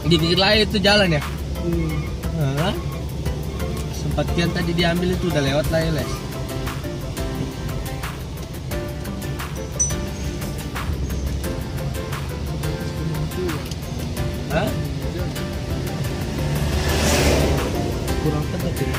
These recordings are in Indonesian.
Dipikir lain itu jalan ya. Hah? Sempat kian tadi diambil itu udah lewat lah ya Les. Hah? Kurang tepat ya.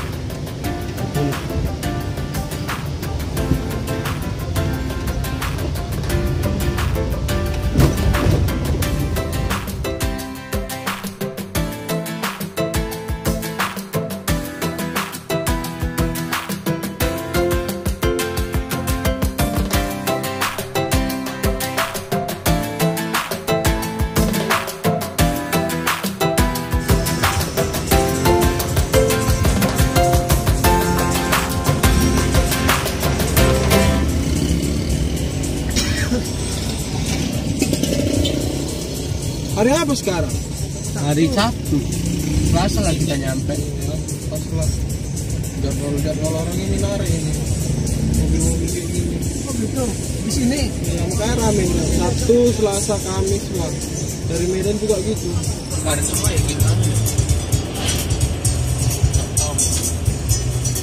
Hari apa sekarang? Hari Sabtu. Selasa lah kita nyampe. Ya, pas lah. Jadwal orang ini narik ini. Mobil-mobil kayak gini. Oh gitu. Di sini. Ya, makanya rame udah. Sabtu, Selasa, Kamis lah. Dari Medan juga gitu. Nggak ada semua ya gimana?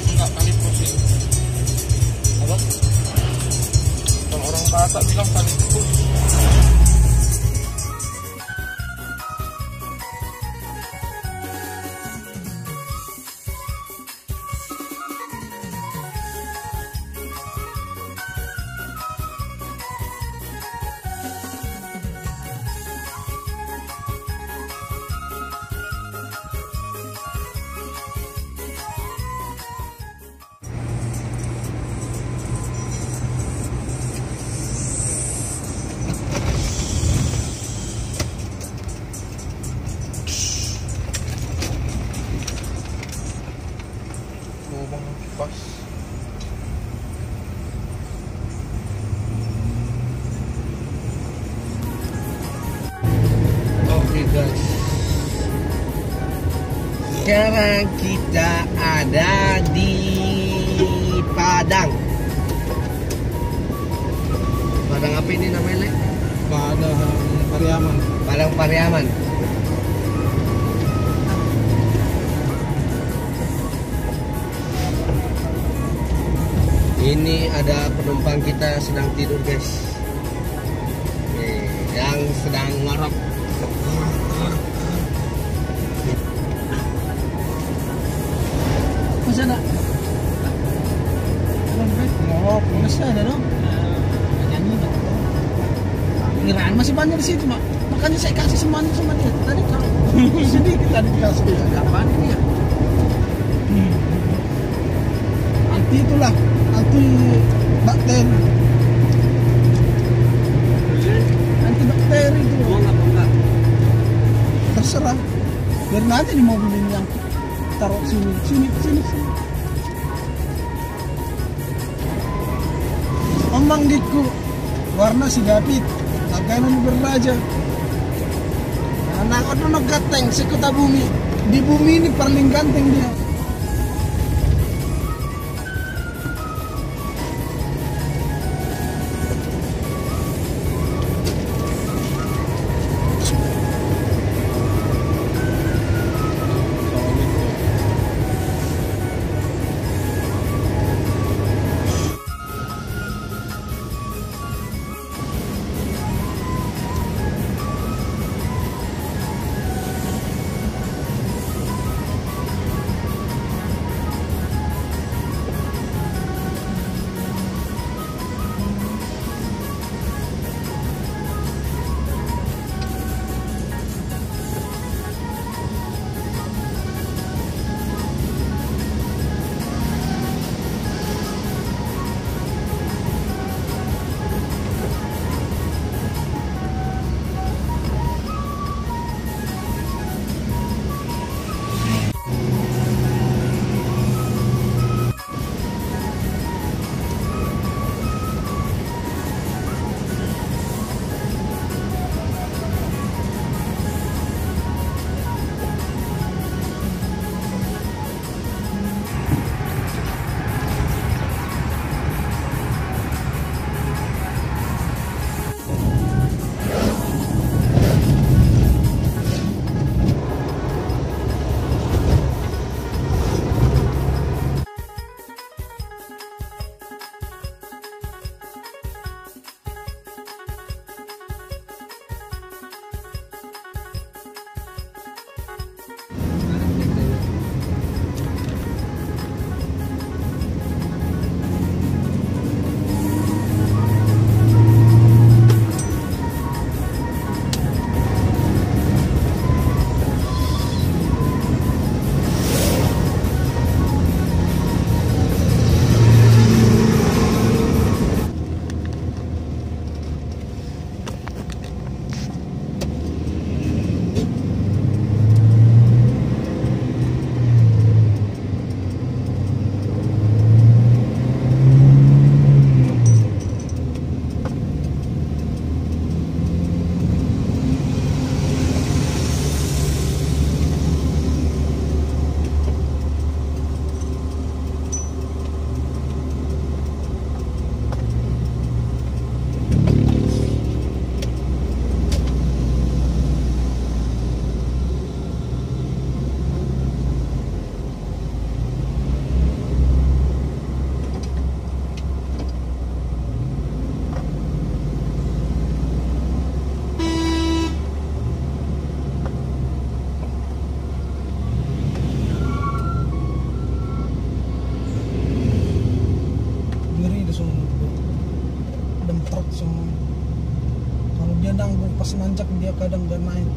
Enggak kali pusing. Apa? Kalau orang Batak bilang kali pusing. Pas. Oke guys. Sekarang kita ada di Padang. Padang apa ini namanya? Le? Padang Pariaman. Padang Pariaman. Ini ada penumpang kita yang sedang tidur guys. Nih, yang sedang ngorok. Masa nak? Ngorok, masih ada dong. Nyanyi dong. Kiraan masih banyak di situ mak. Makanya saya kasih semuanya sama dia. Tadi kalau sedikit tadi dikasih. Kapan ini ya? Anti itulah, anti bakteri. Anti bakteri itu. Enggak. Terserah. Biar nanti di mobil ini yang taruh sini. Omang diku warna si David, taganan berraja. Anak ono ganteng sekota bumi. Di bumi ini paling ganteng dia. dia nanggung pas nanjak dia kadang gak naik.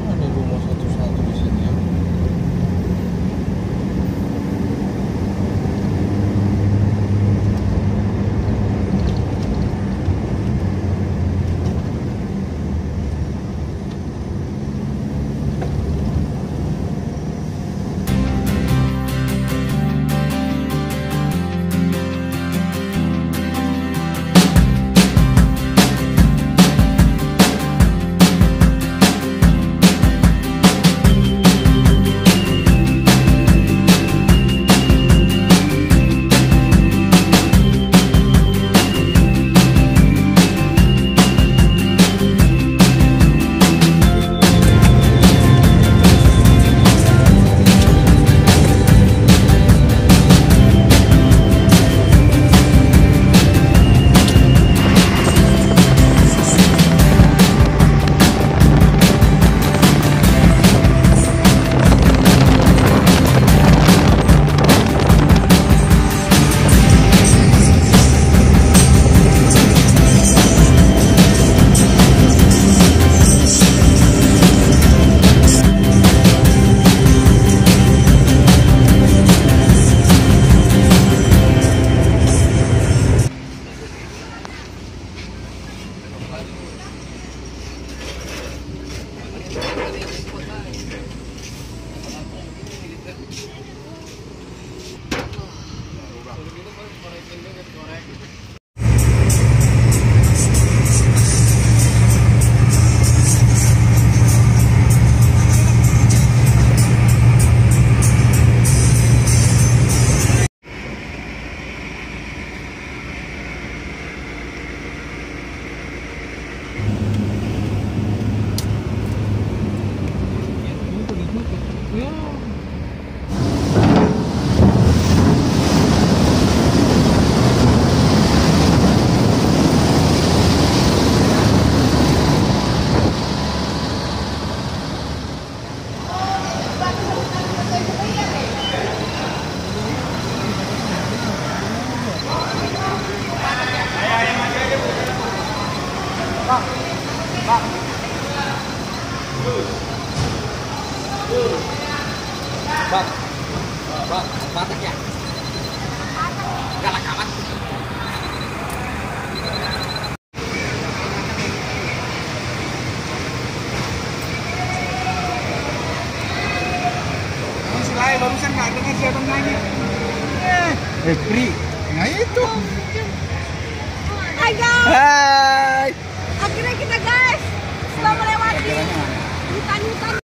Ada rumah satu-satu di sini ya. Bang, batak ya? Galak amat. Selain barusan nggak dengar siapa nanya. Pri. Nah itu. Hai guys, Hai. akhirnya kita guys setelah melewati hutan-hutan.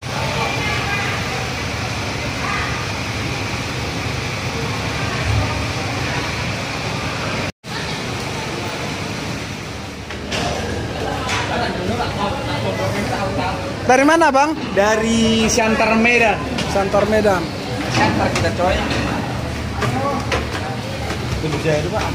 Dari mana bang? Dari Siantar Medan. Santor Medan. Siantar kita coy. Itu bisa itu pak.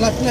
Live.